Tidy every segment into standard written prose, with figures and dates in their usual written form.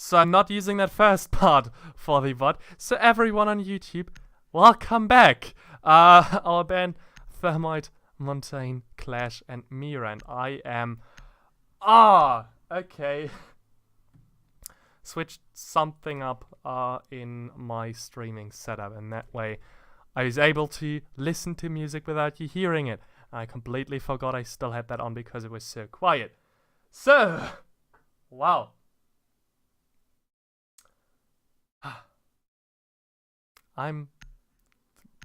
So I'm not using that first part for the VOD. So everyone on YouTube, welcome back. Our band Thermite, Montaigne, Clash, and Mira, and I am... okay. Switched something up in my streaming setup, and that way I was able to listen to music without you hearing it. I completely forgot I still had that on because it was so quiet. So, wow. I'm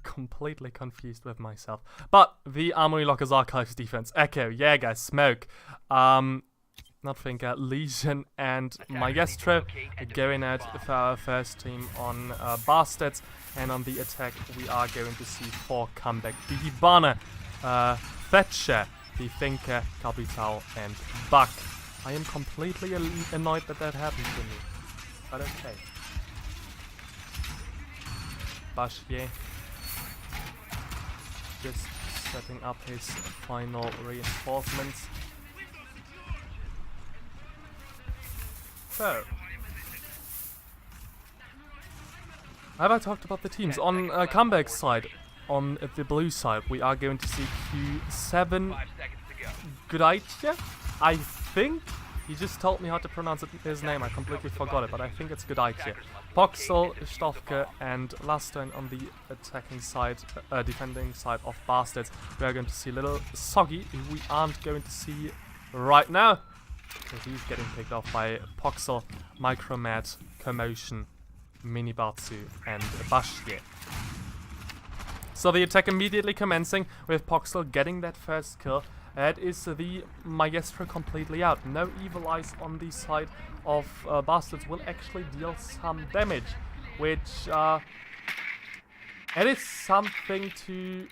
completely confused with myself. But the Armory Lockers Archives defense, Echo, Jäger, Smoke, Notfinker, Legion, and Maestro going out for our first team on Bastards. And on the attack, we are going to see 4 comeback. The Hibana, Thatcher, the Thinker, Capital, and Buck. I am completely annoyed that happened to me. But okay. Bashier just setting up his final reinforcements. So, have I talked about the teams? On comeback side, on the blue side, we are going to see Q7 Gudaitia, I think. He just told me how to pronounce his name, I completely forgot it, but I think it's Gudaitia. Poxel, Stofke, and Lastern on the attacking side, defending side of Bastards. We are going to see little Soggy, who we aren't going to see right now. So he's getting picked off by Poxel, Micromat, Commotion, Minibatsu, and Bashye. So the attack immediately commencing with Poxel getting that first kill. That is the Maestro completely out. No Evil Eyes on the side of Bastards will actually deal some damage, which it is something to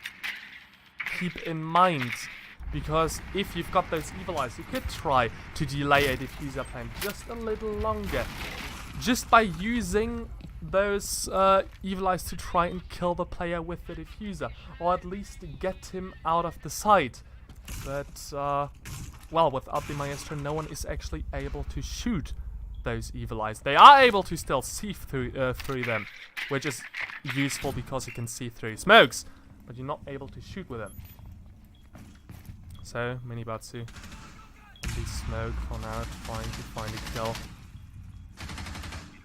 keep in mind. Because if you've got those Evil Eyes, you could try to delay a diffuser plant just a little longer. Just by using those Evil Eyes to try and kill the player with the diffuser. Or at least get him out of the sight. But, well, without the Maestro, no one is actually able to shoot those Evil Eyes. They are able to still see through them, which is useful because you can see through smokes. But you're not able to shoot with them. So, Minibatsu on the smoke for now, trying to find a kill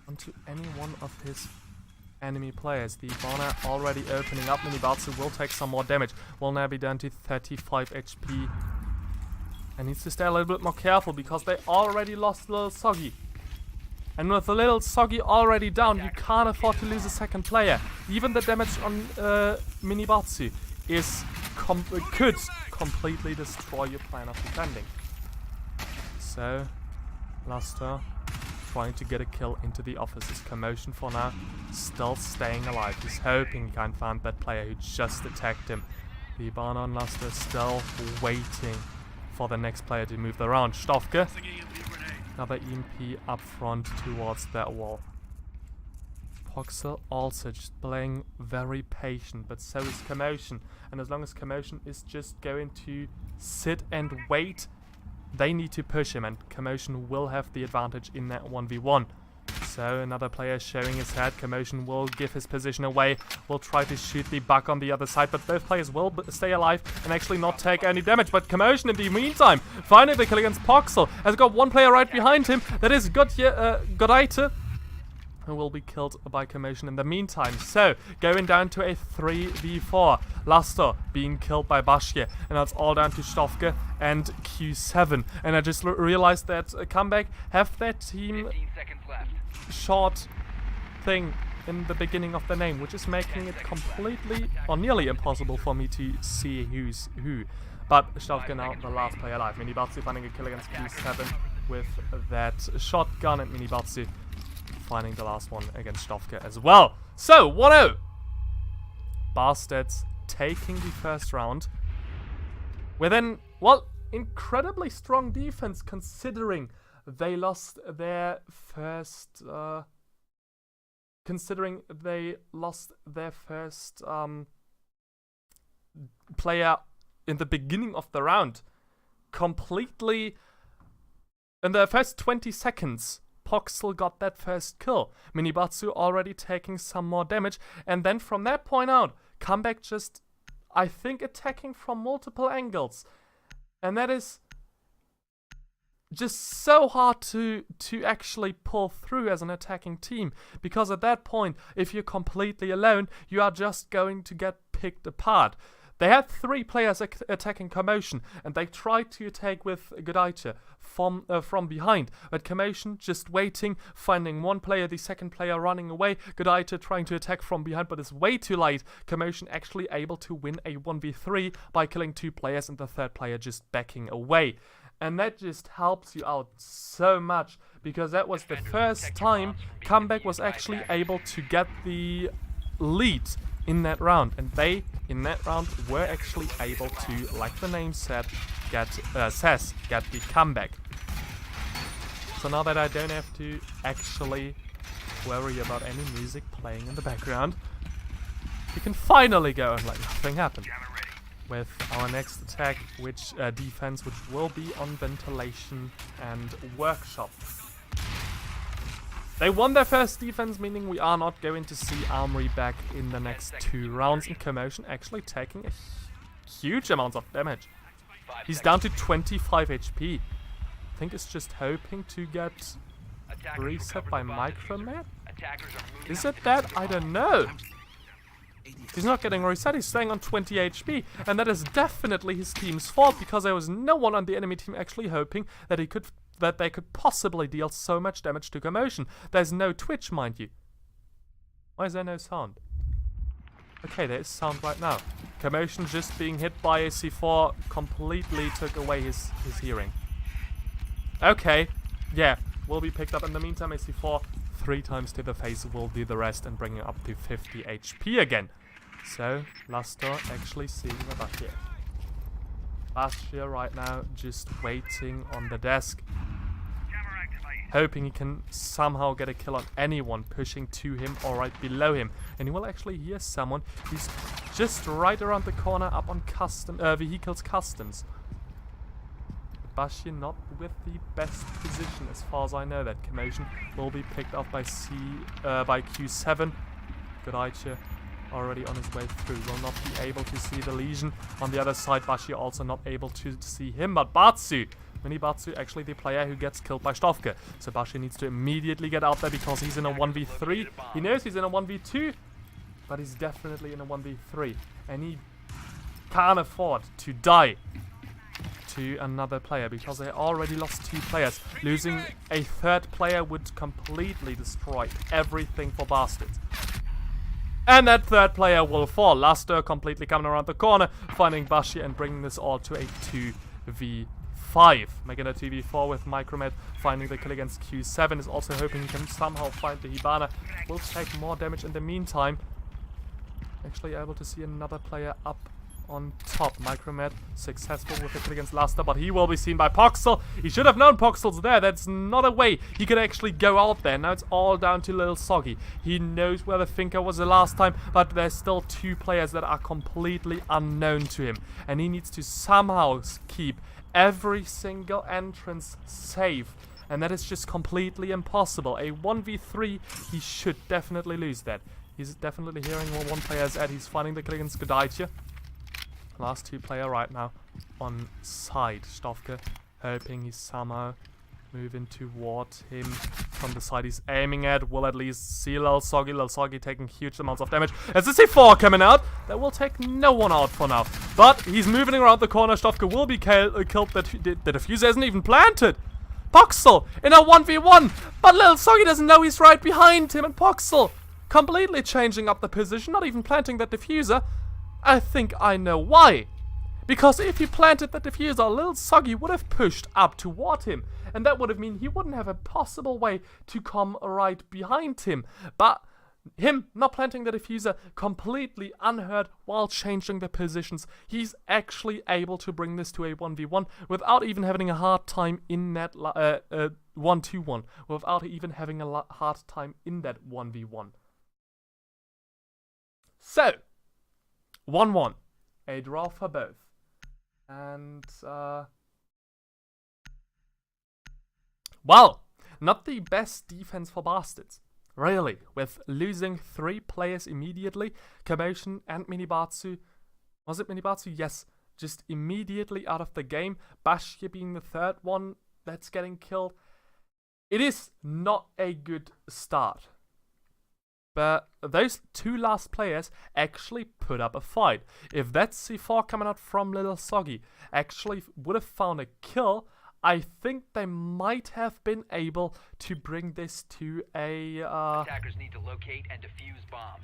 onto any one of his enemy players. The Ivana already opening up. Minibatsu will take some more damage. Will now be down to 35 HP. And needs to stay a little bit more careful because they already lost Little Soggy. And with the Little Soggy already down, you can't afford to lose a second player. Even the damage on Minibatsu is could completely destroy your plan of defending. So, Luster trying to get a kill into the office's Commotion for now, still staying alive. He's hoping he can find that player who just attacked him. The Ibana and Luster still waiting for the next player to move the round. Stofke, another EMP up front towards that wall. Poxel also just playing very patient, but so is Commotion. And as long as Commotion is just going to sit and wait, they need to push him, and Commotion will have the advantage in that 1v1. So another player showing his head. Commotion will give his position away, will try to shoot the Buck on the other side, but both players will stay alive and actually not take any damage. But Commotion in the meantime, finding the kill against Poxel, has got one player right behind him. That is Godaite, who will be killed by Commotion in the meantime. So, going down to a 3v4. Luster being killed by Bashye. And that's all down to Stofke and Q7. And I just realized that Comeback have that team short thing in the beginning of the name, which is making it completely or nearly impossible for me to see who's who. But Stofke now the last player alive. Minibatsu finding a kill against Q7 with that shotgun, and Minibatsu finding the last one against Stofke as well. So, 1-0. Bastards taking the first round with an, well, incredibly strong defense considering they lost their first, player in the beginning of the round. Completely, in the first 20 seconds, Poxel got that first kill. Minibatsu already taking some more damage. And then from that point out, Comeback just, I think, attacking from multiple angles. And that is just so hard to actually pull through as an attacking team. Because at that point, if you're completely alone, you are just going to get picked apart. They had 3 players attacking Commotion, and they tried to attack with Godaicha from behind. But Commotion just waiting, finding one player, the second player running away. Godaicha trying to attack from behind, but it's way too late. Commotion actually able to win a 1v3 by killing 2 players and the third player just backing away. And that just helps you out so much, because that was the first time Comeback was actually able to get the lead in that round, and they in that round were actually able to, like the name said, get the comeback. So now that I don't have to actually worry about any music playing in the background, we can finally go and like nothing happened with our next attack, which defense, which will be on ventilation and workshop. They won their first defense, meaning we are not going to see Armory back in the next 2 rounds. And Commotion actually taking a huge amount of damage. He's down to 25 HP. I think it's just hoping to get reset by Micromet. Is it that? I don't know. He's not getting reset, he's staying on 20 HP. And that is definitely his team's fault, because there was no one on the enemy team actually hoping that they could possibly deal so much damage to Commotion. There's no Twitch, mind you. Why is there no sound? Okay, there is sound right now. Commotion just being hit by a C4 completely took away his hearing. Okay, yeah, will be picked up. In the meantime, a C4 3 times to the face will do the rest and bring it up to 50 HP again. So, Luster actually seeing the Bashir. Bashir right now just waiting on the desk, hoping he can somehow get a kill on anyone pushing to him or right below him. And he will actually hear someone who's just right around the corner up on vehicles customs. Bashir not with the best position as far as I know. That Commotion will be picked up by Q7. Godaicha already on his way through. Will not be able to see the Legion. On the other side, Bashir also not able to see him. But Batsu, Minibatsu, actually the player who gets killed by Stofke. So Bashir needs to immediately get out there because he's in a 1v3. He knows he's in a 1v2, but he's definitely in a 1v3. And he can't afford to die to another player, because they already lost 2 players. Losing a 3rd player would completely destroy everything for Bastards. And that 3rd player will fall. Luster completely coming around the corner, finding Bashir and bringing this all to a 2v5. Making a 2v4 with Micromet, finding the kill against Q7. Is also hoping he can somehow find the Hibana. Will take more damage in the meantime. Actually able to see another player up on top. Micromet successful with the kill against Luster, but he will be seen by Poxel. He should have known Poxel's there. That's not a way he could actually go out there. Now it's all down to Lil Soggy. He knows where the Finker was the last time, but there's still 2 players that are completely unknown to him. And he needs to somehow keep every single entrance safe. And that is just completely impossible. A 1v3, he should definitely lose that. He's definitely hearing where one player is at. He's finding the kill against Godaicha. Last 2 player right now on side. Stofke hoping he's somehow moving toward him from the side he's aiming at. Will at least see Lil Soggy. Lil Soggy taking huge amounts of damage. There's a C4 coming out. That will take no one out for now. But he's moving around the corner. Stofke will be killed. The diffuser isn't even planted. Poxel in a 1v1. But Lil Soggy doesn't know he's right behind him. And Poxel completely changing up the position. Not even planting that diffuser. I think I know why. Because if he planted the diffuser, Lil Soggy would have pushed up toward him. And that would have mean he wouldn't have a possible way to come right behind him. But him not planting the diffuser completely unheard while changing the positions. He's actually able to bring this to a 1v1 without even having a hard time in that 1-2-1. Without even having a hard time in that 1v1. So 1-1. A draw for both. And, well, not the best defense for Bastards. Really, with losing 3 players immediately, Commotion and Minibatsu. Was it Minibatsu? Yes. Just immediately out of the game. Bashir being the 3rd one that's getting killed. It is not a good start. But those 2 last players actually put up a fight. If that C4 coming out from Little Soggy actually would have found a kill, I think they might have been able to bring this to a attackers need to locate and defuse bombs.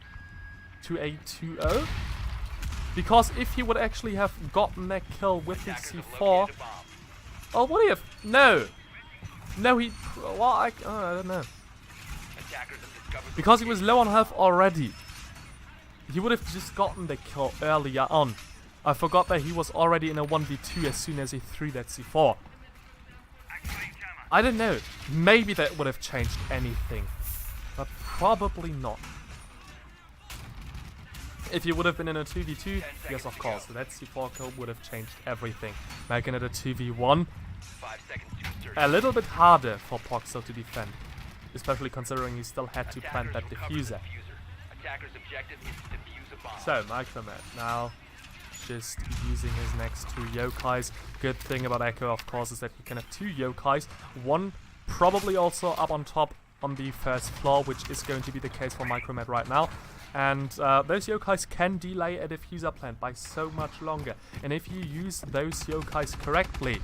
To a 2-0. Because if he would actually have gotten that kill with the C4, oh, would he have? No, he. Well, I don't know. Because he was low on health already, he would have just gotten the kill earlier on. I forgot that he was already in a 1v2 as soon as he threw that C4. I don't know. Maybe that would have changed anything, but probably not. If you would have been in a 2v2, yes, of course, that C4 kill would have changed everything. Making it a 2v1, a little bit harder for Poxel to defend. Especially considering he still had to plant that diffuser. So, Micromet now just using his next 2 yokais. Good thing about Echo, of course, is that he can have 2 yokais. One probably also up on top on the 1st floor, which is going to be the case for Micromet right now. And those yokais can delay a diffuser plant by so much longer. And if you use those yokais correctly,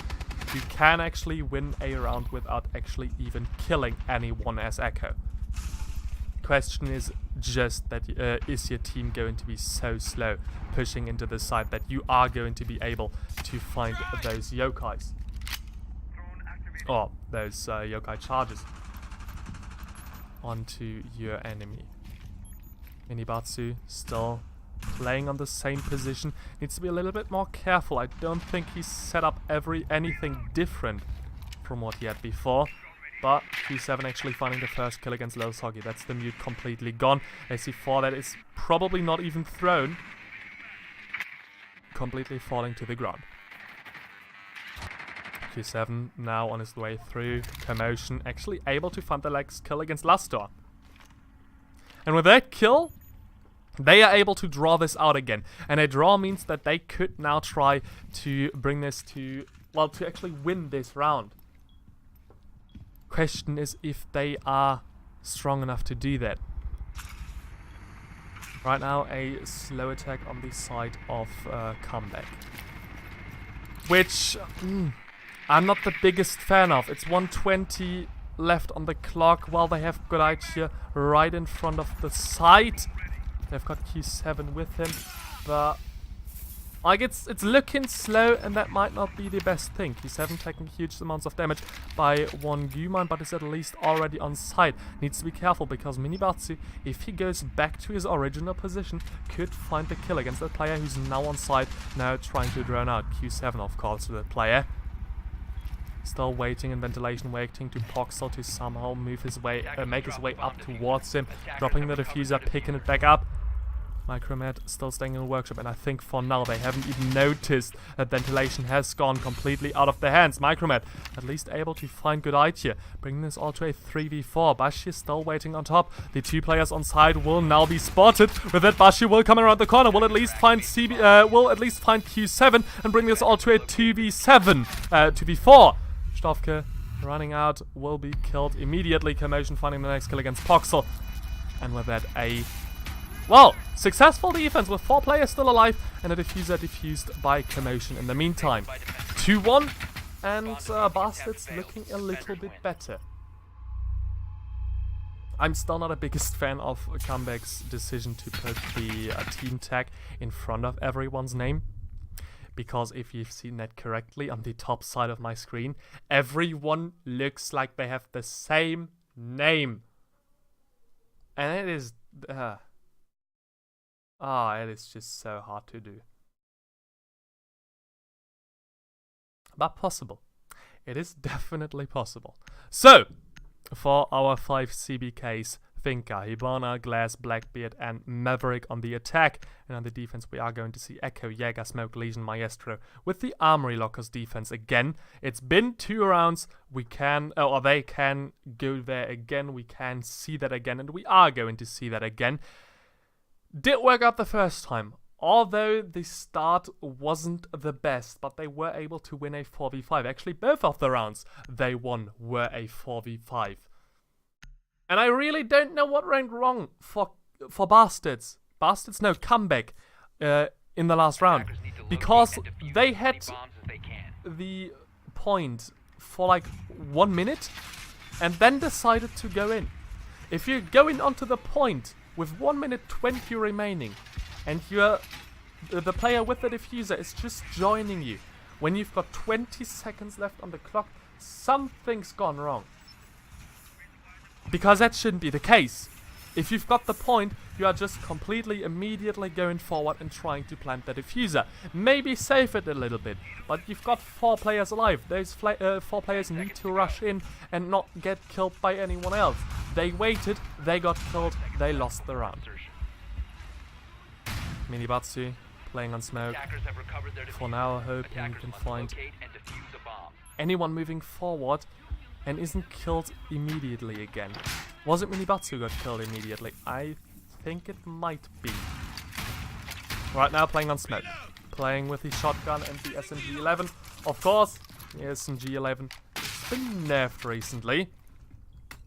you can actually win a round without actually even killing anyone as Echo. Question is just that is your team going to be so slow pushing into the side that you are going to be able to find those yokais? Or those yokai charges onto your enemy. Minibatsu still playing on the same position. Needs to be a little bit more careful. I don't think he's set up anything different from what he had before. But Q7 actually finding the 1st kill against Lil Soggy. That's the mute completely gone. AC4 that is probably not even thrown. Completely falling to the ground. Q7 now on his way through. Commotion actually able to find the next kill against Lastor. And with that kill, they are able to draw this out again. And a draw means that they could now try to bring this to, well, to actually win this round. Question is if they are strong enough to do that. Right now, a slow attack on the side of comeback. Which I'm not the biggest fan of. It's 120 left on the clock while they have good idea right in front of the site. They've got Q7 with him, but like it's looking slow, and that might not be the best thing. Q7 taking huge amounts of damage by one Guman, but is at least already on site. Needs to be careful because Minibatsu, if he goes back to his original position, could find the kill against that player who's now on site, now trying to drone out. Q7, of course, to the player. Still waiting in ventilation, waiting to Poxel to somehow move his way, make his way up towards him, dropping the diffuser, picking it back up. Micromet still staying in the workshop, and I think for now they haven't even noticed that ventilation has gone completely out of their hands. Micromet at least able to find good idea, bringing this all to a 3v4. Bashir still waiting on top. The 2 players on side will now be spotted. With that, Bashir will come around the corner, will at least find Q7 and bring this all to a 2v4. Stofke running out, will be killed immediately. Commotion finding the next kill against Poxel. And with that, well, successful defense with 4 players still alive and a diffuser diffused by Commotion in the meantime. 2-1 and Bastards looking a little bit better. I'm still not a biggest fan of Comeback's decision to put the team tag in front of everyone's name. Because if you've seen that correctly on the top side of my screen, everyone looks like they have the same name. And it is... it is just so hard to do. But possible. It is definitely possible. So, for our 5 CBKs, Thinker, Hibana, Glass, Blackbeard, and Maverick on the attack. And on the defense, we are going to see Echo, Jäger, Smoke, Legion, Maestro with the Armory Lockers defense again. It's been 2 rounds. We can, or they can go there again. We can see that again, and we are going to see that again. Did work out the first time. Although the start wasn't the best, but they were able to win a 4v5. Actually, both of the rounds they won were a 4v5. And I really don't know what went wrong for Bastards. Bastards, no, comeback in the last round. Because they had the point for like 1 minute and then decided to go in. If you're going onto the point with 1 minute 20 remaining, and you're the player with the diffuser is just joining you when you've got 20 seconds left on the clock, something's gone wrong. Because that shouldn't be the case. If you've got the point, you are just completely immediately going forward and trying to plant the diffuser. Maybe save it a little bit, but you've got 4 players alive. Those 4 players need to rush in and not get killed by anyone else. They waited, they got killed, they lost the round. Minibatsu playing on Smoke. For now, hoping you can find anyone moving forward and isn't killed immediately again. Was it Minibatsu who got killed immediately? I think it might be. Right now playing on Smoke. Playing with the shotgun and the SMG-11. Of course, the SMG-11 has been nerfed recently.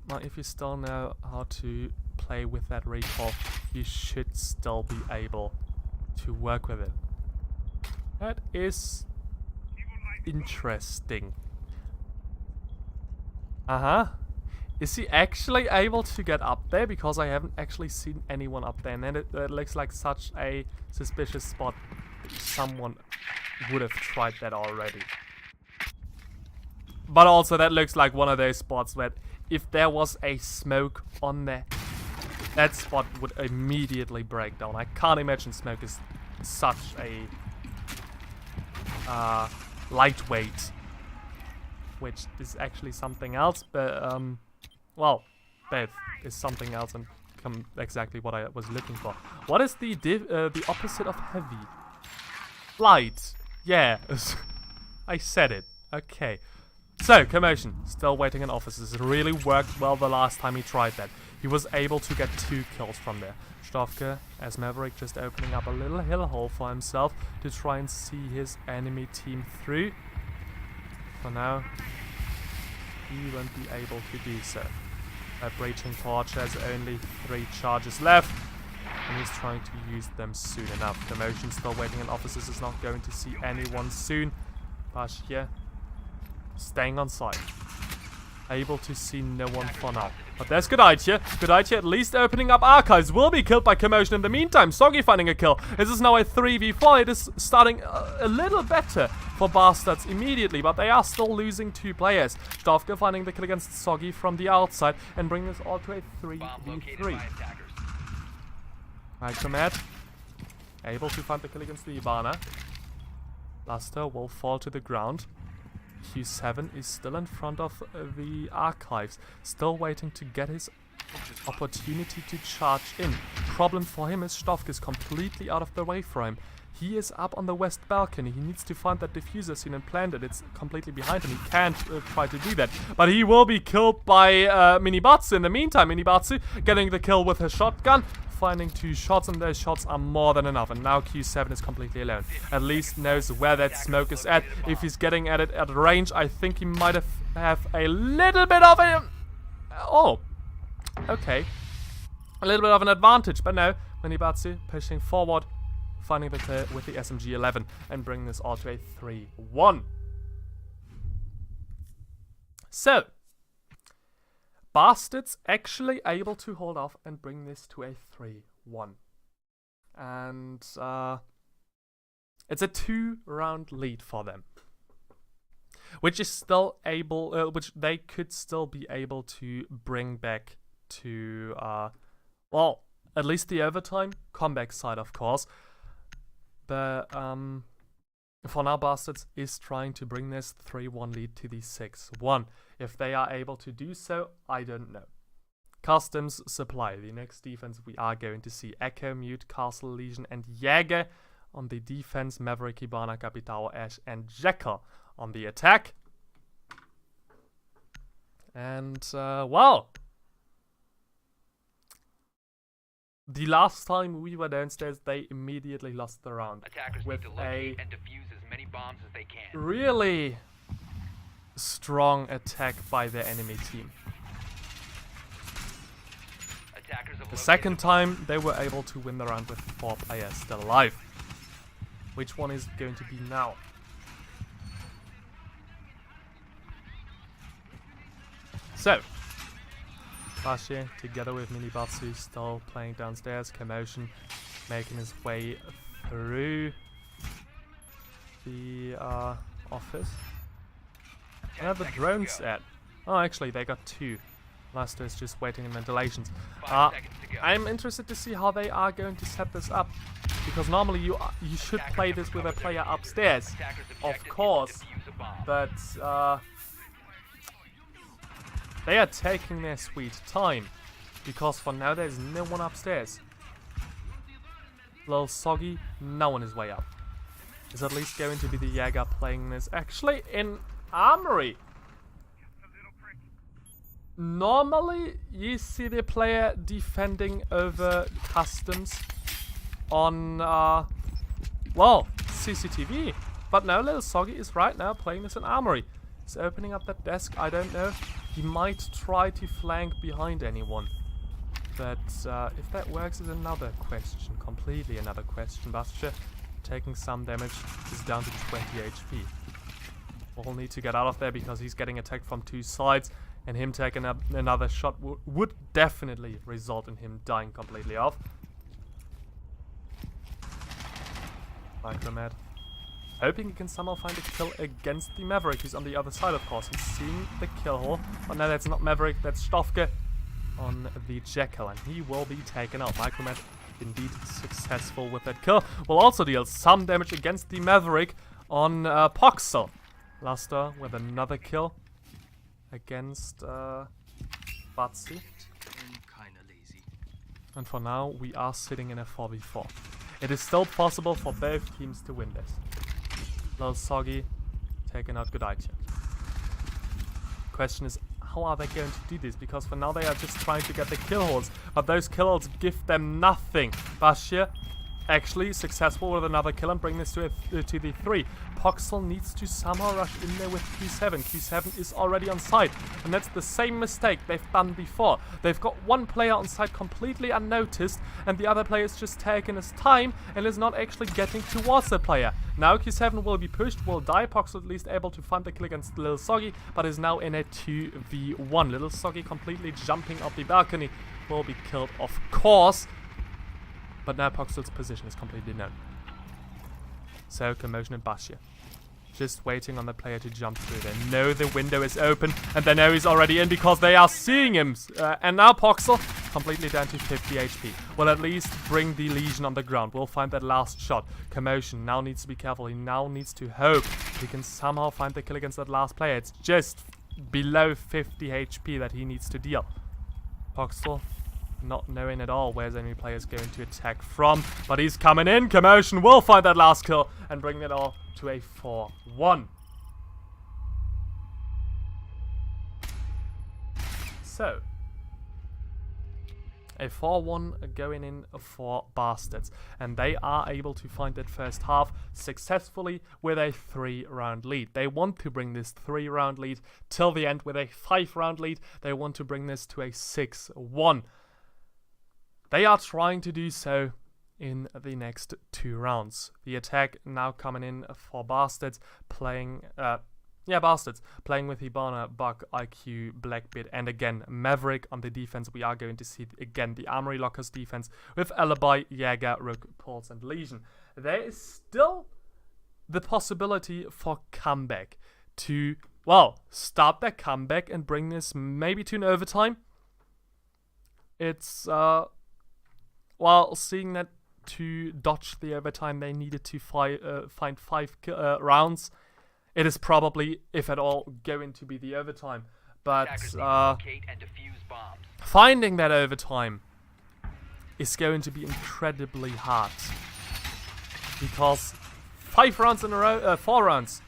But if you still know how to play with that recoil, you should still be able to work with it. That is interesting. Is he actually able to get up there? Because I haven't actually seen anyone up there, and then it looks like such a suspicious spot. Someone would have tried that already. But also that looks like one of those spots where if there was a smoke on there, that spot would immediately break down. I can't imagine Smoke is such a lightweight, which is actually something else. But well, both is something else and exactly what I was looking for. What is the opposite of heavy? Light. Yeah, I said it. Okay. So, Commotion, still waiting in offices. It really worked well the last time he tried that. He was able to get 2 kills from there. Stofke, as Maverick, just opening up a little hill hole for himself to try and see his enemy team through. For now, he won't be able to do so. That Breaching Torch has only 3 charges left, and he's trying to use them soon enough. Commotion still waiting in offices, is not going to see anyone soon. Bashia staying on site. Able to see no one for now. But there's Goodite. Goodite at least opening up archives. Will be killed by Commotion in the meantime. Soggy finding a kill. This is now a 3v4. It is starting a little better for Bastards immediately, but they are still losing 2 players. Stofke finding the kill against Soggy from the outside and bringing this all to a 3v3. Right, Command. Able to find the kill against the Ivana. Luster will fall to the ground. Q7 is still in front of the archives, still waiting to get his opportunity to charge in. Problem for him is Stofke is completely out of the way for him. He is up on the west balcony. He needs to find that diffuser seen and plant it. It's completely behind him. He can't try to do that. But he will be killed by Minibatsu in the meantime. Minibatsu getting the kill with his shotgun. Finding 2 shots, and those shots are more than enough. And now Q7 is completely alone. At least knows where that smoke is at. If he's getting at it at range, I think he might have a little bit of a... Oh, okay. A little bit of an advantage, but no. Minibatsu pushing forward, finding the clear with the SMG-11, and bringing this all to a 3-1. So, Bastards actually able to hold off and bring this to a 3-1. And it's a 2-round lead for them, which is still able, which they could still be able to bring back to, well, at least the overtime comeback side, of course. But for now, Bastards is trying to bring this 3-1 lead to the 6-1. If they are able to do so, I don't know. Customs Supply. The next defense we are going to see Echo, Mute, Castle, Legion, and Jäger on the defense. Maverick, Hibana, Capitao, Ash, and Jekyll on the attack. And, well, the last time we were downstairs, they immediately lost the round. Attackers with need to locate and defuse as many bombs as they can. Really strong attack by the enemy team. The second time, they were able to win the round with 4 players still alive. Which one is going to be now? So, Bashi, together with Minibatsu, still playing downstairs. Commotion making his way through the office. Where are the drones at? Oh, actually, they got 2. Master is just waiting in ventilations. I'm interested to see how they are going to set this up, because normally you should play this with a player upstairs, of course, but they are taking their sweet time, because for now there's no one upstairs. Little Soggy, now on his way up. Is at least going to be the Jäger playing this actually in Armory. Normally, you see the player defending over customs on, well, CCTV. But now Little Soggy is right now playing this in Armory. He's opening up that desk, I don't know. He might try to flank behind anyone. But if that works is another question, completely another question. Bastia taking some damage, is down to 20 HP. We'll need to get out of there because he's getting attacked from 2 sides. And him taking another shot would definitely result in him dying completely off. Micromed. Hoping he can somehow find a kill against the Maverick. He's on the other side, of course. He's seeing the kill hole. But no, that's not Maverick, that's Stofke on the Jekyll. And he will be taken out. Micromed indeed successful with that kill. Will also deal some damage against the Maverick on Poxel. Luster with another kill against Batsi. And for now, we are sitting in a 4v4. It is still possible for both teams to win this. Little Soggy taking out Gudaitia. Question is, how are they going to do this? Because for now they are just trying to get the kill holes, but those kill holes give them nothing. Bashir actually successful with another kill and bring this to the 3. Poxel needs to somehow rush in there with Q7. Q7 is already on site, and that's the same mistake they've done before. They've got one player on site completely unnoticed, and the other player is just taking his time and is not actually getting towards the player. Now Q7 will be pushed, will die. Poxel at least able to find the kill against Little Soggy, but is now in a 2v1. Little Soggy completely jumping off the balcony will be killed, of course. But now Poxel's position is completely known. So, Commotion and Bashir just waiting on the player to jump through. They know the window is open, and they know he's already in because they are seeing him. And now Poxel, completely down to 50 HP. Will at least bring the Legion on the ground. We'll find that last shot. Commotion now needs to be careful. He now needs to hope he can somehow find the kill against that last player. It's just below 50 HP that he needs to deal. Poxel not knowing at all where the enemy player is going to attack from, but he's coming in. Commotion will find that last kill and bring it all to a 4-1. So, a 4-1 going in for Bastards, and they are able to find that first half successfully with a 3-round lead. They want to bring this 3-round lead till the end with a 5-round lead. They want to bring this to a 6-1. They are trying to do so in the next 2 rounds. The attack now coming in for Bastards, playing Bastards playing with Hibana, Buck, IQ, Blackbeard, and again Maverick on the defense. We are going to see again the Armory Lockers defense with Alibi, Jäger, Rook, Pulse, and Legion. There is still the possibility for comeback to, well, start their comeback and bring this maybe to an overtime. It's well, seeing that to dodge the overtime they needed to find 5 rounds, it is probably, if at all, going to be the overtime. But Attackers need to locate and defuse bombs. finding that overtime is going to be incredibly hard. Because 5 rounds in a row, 4 rounds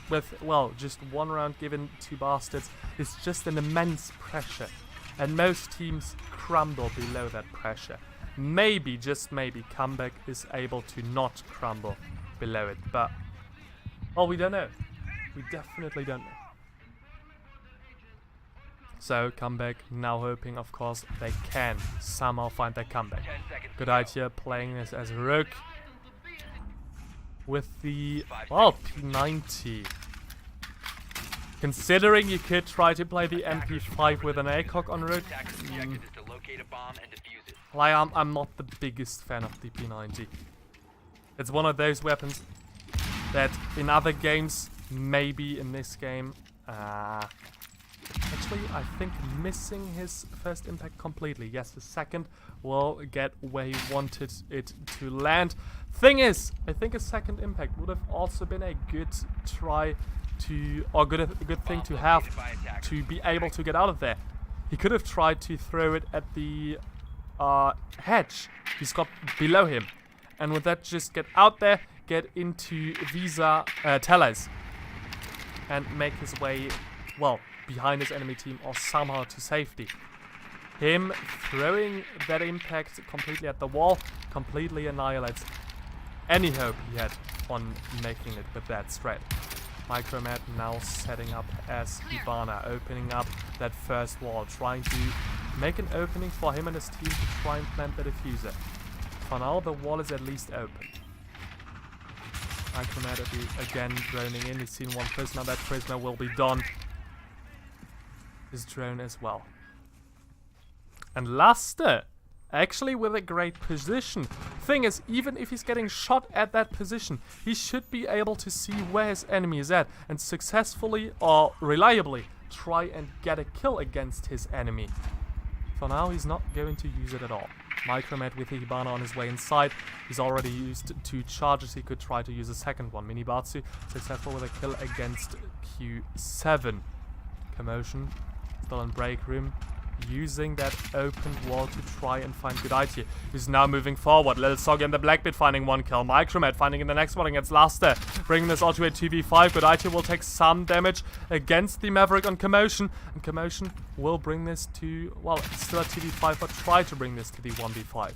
with, well, just 1 round given to bastards is just an immense pressure. And most teams crumble below that pressure. Maybe, just maybe, Comeback is able to not crumble below it. But, well, we don't know. We definitely don't know. So, Comeback now hoping, of course, they can somehow find their comeback. 10 seconds. Good idea playing this as Rook. With the, well, P90. Considering you could try to play the MP5 with an ACOG on Rook. Attackers' objective is to locate a bomb and defuse it. Like, I'm not the biggest fan of the P90. It's one of those weapons that in other games, maybe in this game, actually, I think missing his first impact completely. Yes, the second will get where he wanted it to land. Thing is, I think a second impact would have also been a good try to, or a good thing to have to be able to get out of there. He could have tried to throw it at the hedge he's got below him, and with that just get out there, get into Visa Tellers, and make his way, well, behind his enemy team or somehow to safety. Him throwing that impact completely at the wall completely annihilates any hope he had on making it with that strat. Micromat now setting up as Hibana, opening up that first wall, trying to make an opening for him and his team to try and plant the diffuser. For now, the wall is at least open. Micromat again droning in. He's seen one prisoner. That prisoner will be done. His drone as well. And Luster, actually with a great position. Thing is, even if he's getting shot at that position, he should be able to see where his enemy is at and successfully or reliably try and get a kill against his enemy. For now, he's not going to use it at all. Micromat with Hibana on his way inside. He's already used 2 charges. He could try to use a second one. Minibatsu successful with a kill against Q7. Commotion still in break room, using that open wall to try and find Good Idea. He's now moving forward. Little Soggy and the Blackbeard finding 1 kill. Micromat finding in the next one against Luster. Bringing this all to a 2v5. Good Idea will take some damage against the Maverick on Commotion. And Commotion will bring this to, well, it's still a 2v5, but try to bring this to the 1v5.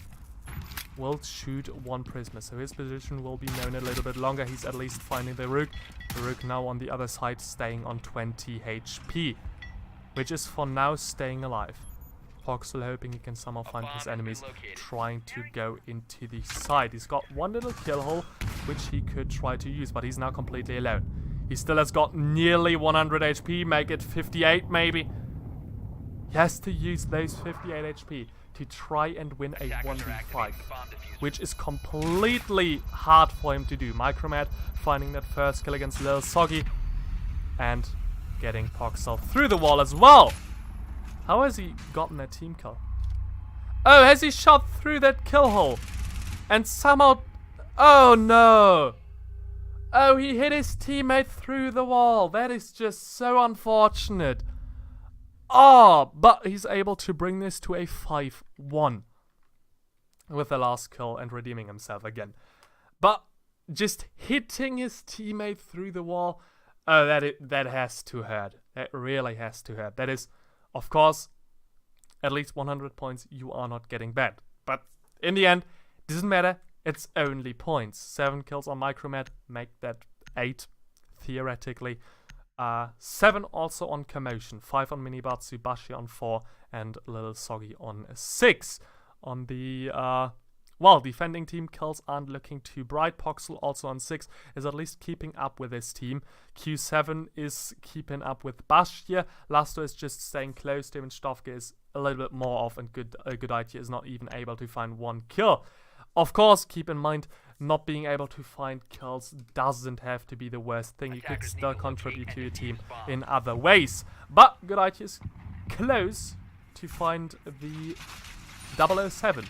Will shoot 1 prisoner, so his position will be known a little bit longer. He's at least finding the Rook. The Rook now on the other side, staying on 20 HP. Which is for now staying alive. Voxel hoping he can somehow find his enemies, trying to go into the side. He's got 1 little kill hole, which he could try to use, but he's now completely alone. He still has got nearly 100 HP, make it 58 maybe. He has to use those 58 HP to try and win a 1v5, which is completely hard for him to do. Micromat finding that first kill against Lil Soggy, and getting Voxel through the wall as well. How has he gotten that team kill? Oh, has he shot through that kill hole? And somehow... Oh no! Oh, he hit his teammate through the wall. That is just so unfortunate. Oh, but he's able to bring this to a 5-1. With the last kill and redeeming himself again. But just hitting his teammate through the wall... Oh, that has to hurt. That really has to hurt. That is, of course, at least 100 points you are not getting back. But in the end, doesn't matter. It's only points. 7 kills on Micromat make that 8, theoretically. 7 also on Commotion. 5 on Minibatsu, Bashi on 4, and Little Soggy on 6. On the... Well, defending team kills aren't looking too bright. Voxel also on 6 is at least keeping up with his team. Q7 is keeping up with Bash here. Lasto is just staying close to him, and Stofke is a little bit more off, and Good Idea is not even able to find 1 kill. Of course, keep in mind, not being able to find kills doesn't have to be the worst thing. You could still contribute to your team in other ways. But Good Idea is close to find the 007.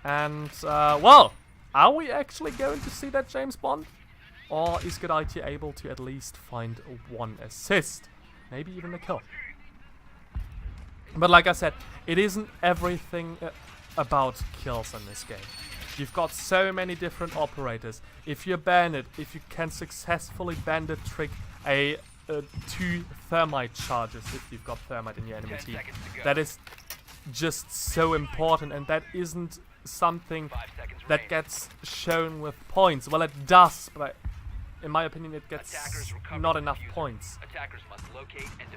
And, well, are we actually going to see that James Bond? Or is Good Idea able to at least find 1 assist? Maybe even a kill. But like I said, it isn't everything about kills in this game. You've got so many different operators. If you ban it, if you can successfully bandit trick a 2 thermite charges, if you've got thermite in your enemy team, that is just so important, and that isn't something that gets shown with points. Well, it does, but in my opinion, it gets not enough points.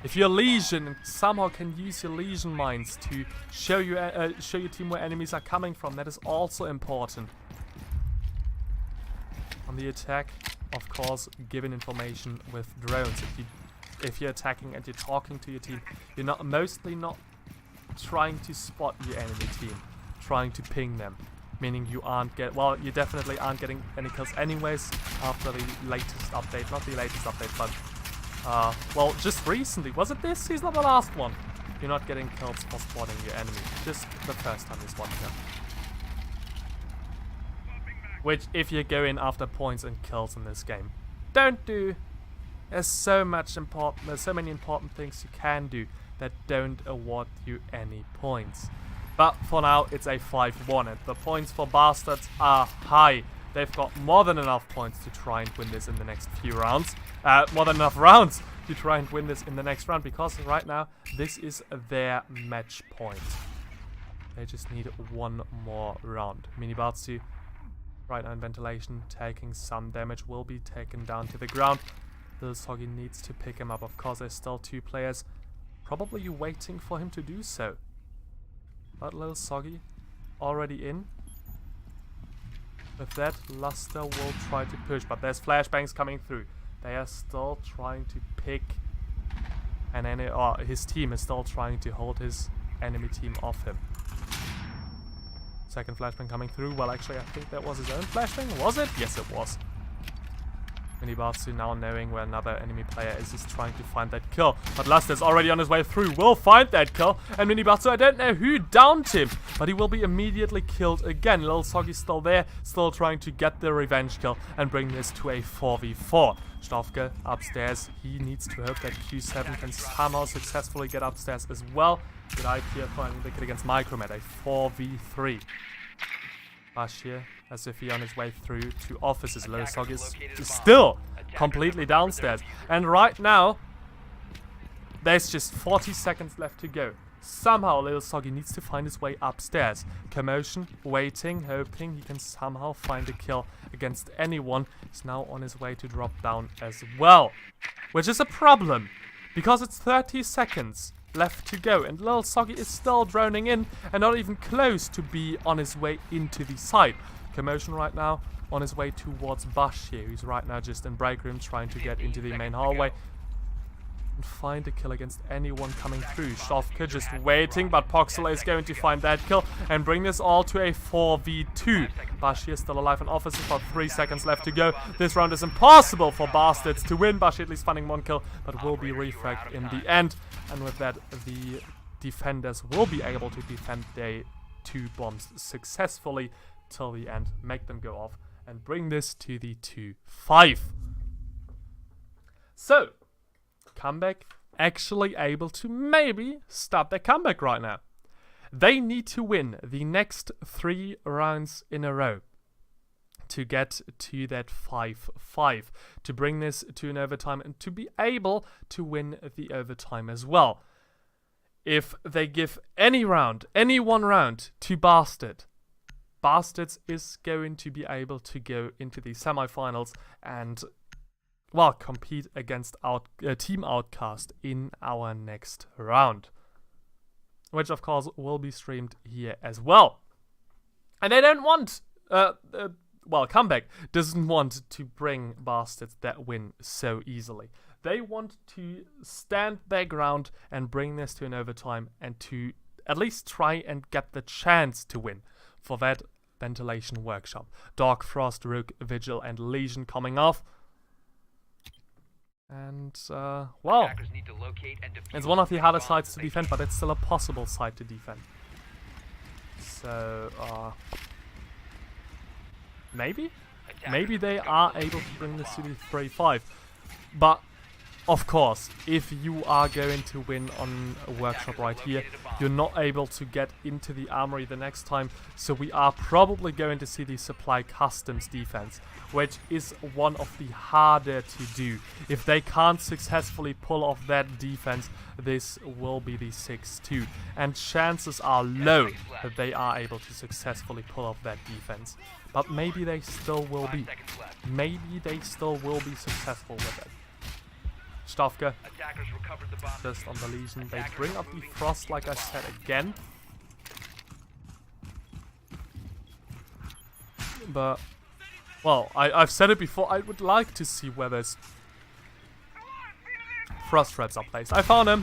If your Legion somehow can use your Legion mines to show your team where enemies are coming from, that is also important. On the attack, of course, given information with drones. If you're attacking and you're talking to your team, you're mostly not trying to spot your enemy team, trying to ping them. Meaning you you definitely aren't getting any kills anyways after the latest update. Not the latest update, but well, just recently. Was it this season or the last one? You're not getting kills for spotting your enemy. Just the first time you spot them. Which, if you go in after points and kills in this game, don't do. There's so many important things you can do that don't award you any points. But for now, it's a 5-1, and the points for Bastards are high. They've got more than enough points to try and win this in the next few rounds. More than enough rounds to try and win this in the next round, because right now, this is their match point. They just need one more round. Minibatsu, right now in ventilation, taking some damage, will be taken down to the ground. Little Soggy needs to pick him up. Of course, there's still 2 players probably waiting for him to do so. But Little Soggy already in. With that, Luster will try to push, but there's flashbangs coming through. They are still trying to pick his team is still trying to hold his enemy team off him. Second flashbang coming through. Well, actually, I think that was his own flashbang. Was it? Yes, it was. Minibatsu, now knowing where another enemy player is trying to find that kill. But Luster's already on his way through, will find that kill. And Minibatsu, I don't know who downed him, but he will be immediately killed again. Little Soggy's still there, still trying to get the revenge kill and bring this to a 4v4. Stofke upstairs. He needs to hope that Q7 can somehow successfully get upstairs as well. Good idea finding the kill against Micromet, a 4v3. Bashir, as if he on his way through to offices. Little Soggy is still completely downstairs. And right now, there's just 40 seconds left to go. Somehow, Little Soggy needs to find his way upstairs. Commotion, waiting, hoping he can somehow find a kill against anyone. He's now on his way to drop down as well. Which is a problem, because it's 30 seconds left to go, and Little Soggy is still droning in and not even close to be on his way into the site. Commotion right now on his way towards Bashir, who's right now just in break room trying to get into the main hallway and find a kill against anyone coming through. Stofke just waiting, but Poxel is going to find that kill and bring this all to a 4v2. Bashir still alive in office, about 3 seconds left to go. This round is impossible for Bastards to win. Bashir at least finding 1 kill, but will be refragged in the end. And with that, the defenders will be able to defend their 2 bombs successfully till the end, make them go off, and bring this to the 2-5. So, comeback actually able to maybe start their comeback right now. They need to win the next 3 rounds in a row to get to that 5-5, to bring this to an overtime and to be able to win the overtime as well. If they give any one round to Bastards is going to be able to go into the semifinals and, well, compete against Team Outcast in our next round. Which, of course, will be streamed here as well. And they don't want... Comeback doesn't want to bring Bastards that win so easily. They want to stand their ground and bring this to an overtime and to at least try and get the chance to win. For that, Ventilation Workshop, Dark Frost, Rook, Vigil, and Legion coming off. And, well, it's one of the harder sides to defend, but it's still a possible side to defend. So, maybe they are able to bring this to the 3-5. But Of course, if you are going to win on a workshop right here, you're not able to get into the armory the next time, so we are probably going to see the supply customs defense, which is one of the harder to do. If they can't successfully pull off that defense, this will be the 6-2, and chances are low that they are able to successfully pull off that defense. But maybe they still will be. Maybe they still will be successful with it. Stavka, just on the Legion. They bring up the Frost, like I said, again. But, well, I've said it before, I would like to see where those Frost threads are placed. I found them!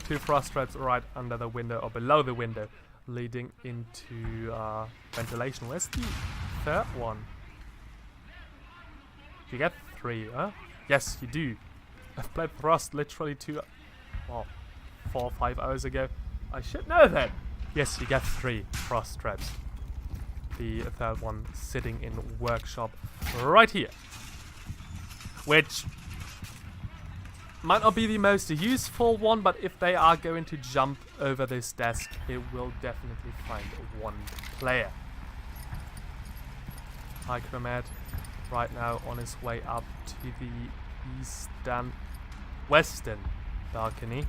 2 Frost threads right under the window, or below the window, leading into ventilation. Where's the 3rd one? You get 3, huh? Yes, you do. I've played Frost literally 4 or 5 hours ago. I should know that. Yes, you get 3 Frost threads. The 3rd one sitting in workshop right here. Which might not be the most useful one, but if they are going to jump over this desk, it will definitely find one player. Micromed right now on his way up to the western balcony.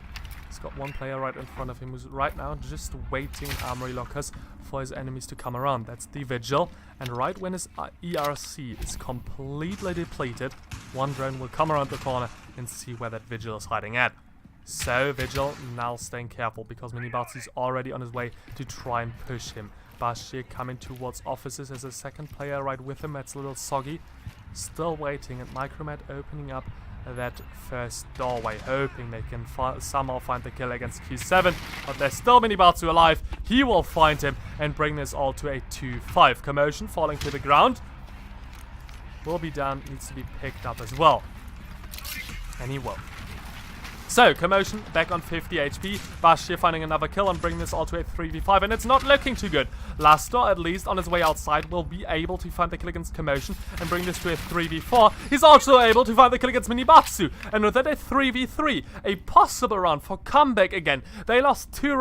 He's got one player right in front of him who's right now just waiting in armory lockers for his enemies to come around. That's the Vigil. And right when his ERC is completely depleted, one drone will come around the corner and see where that Vigil is hiding at. So Vigil now staying careful because MiniBatsu is already on his way to try and push him. Bashir coming towards offices as a second player right with him. That's a little soggy. Still waiting, and Micromed opening up that first doorway, hoping they can somehow find the kill against Q7, but there's still MiniBatsu alive. He will find him and bring this all to a 2-5. Commotion falling to the ground. Will be down, needs to be picked up as well. And he will. So, Commotion back on 50 HP. Bashir finding another kill and bring this all to a 3v5, and it's not looking too good. Lastor, at least on his way outside, will be able to find the kill against Commotion and bring this to a 3v4. He's also able to find the kill against MiniBatsu, and with that a 3v3, a possible round for comeback again. They lost 2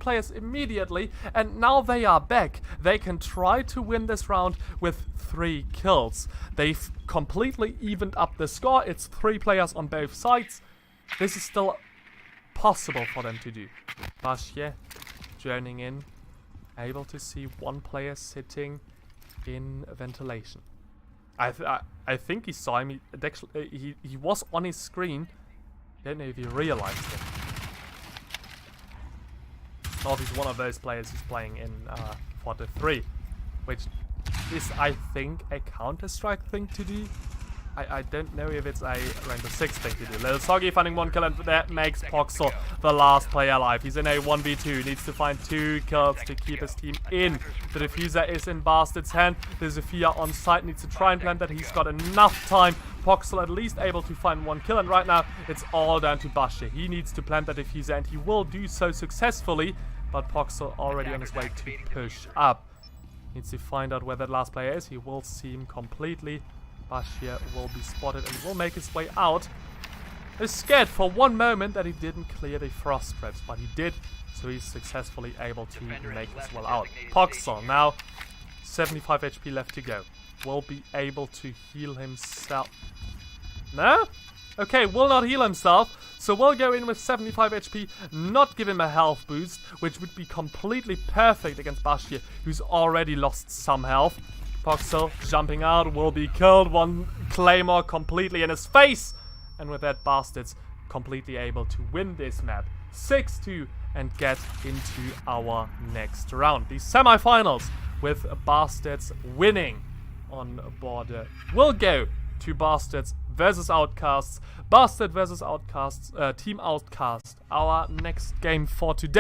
players immediately, and now they are back. They can try to win this round with 3 kills. They've completely evened up the score. It's 3 players on both sides. This is still possible for them to do. Bashir journeying in, able to see one player sitting in ventilation. I think he saw him. He was on his screen. I don't know if he realized it. Or he's one of those players who's playing in 4-3, which is, I think, a Counter-Strike thing to do. I don't know if it's a Rainbow Six thing to do. Little Soggy finding one kill, and that makes Poxel the last player alive. He's in a 1v2, needs to find 2 kills to keep his team in. The diffuser is in Bastard's hand. There's a Fear on site, needs to try and plant that. He's got enough time. Poxel at least able to find 1 kill, and right now it's all down to Bashir. He needs to plant that diffuser, and he will do so successfully, but Poxel already on his way to push up. Needs to find out where that last player is. He will see him completely. Bashir will be spotted and will make his way out. I was scared for one moment that he didn't clear the frost traps, but he did, so he's successfully able to make his way out. Poxel now 75 HP left to go. Will be able to heal himself. No? Okay, will not heal himself. So we'll go in with 75 HP, not give him a health boost, which would be completely perfect against Bashir, who's already lost some health. Poxel jumping out, will be killed. 1 claymore completely in his face. And with that, Bastards completely able to win this map 6-2 and get into our next round. The semi-finals with Bastards winning on border will go to Bastards versus Outcasts. Bastard versus Outcasts, Team Outcast. Our next game for today.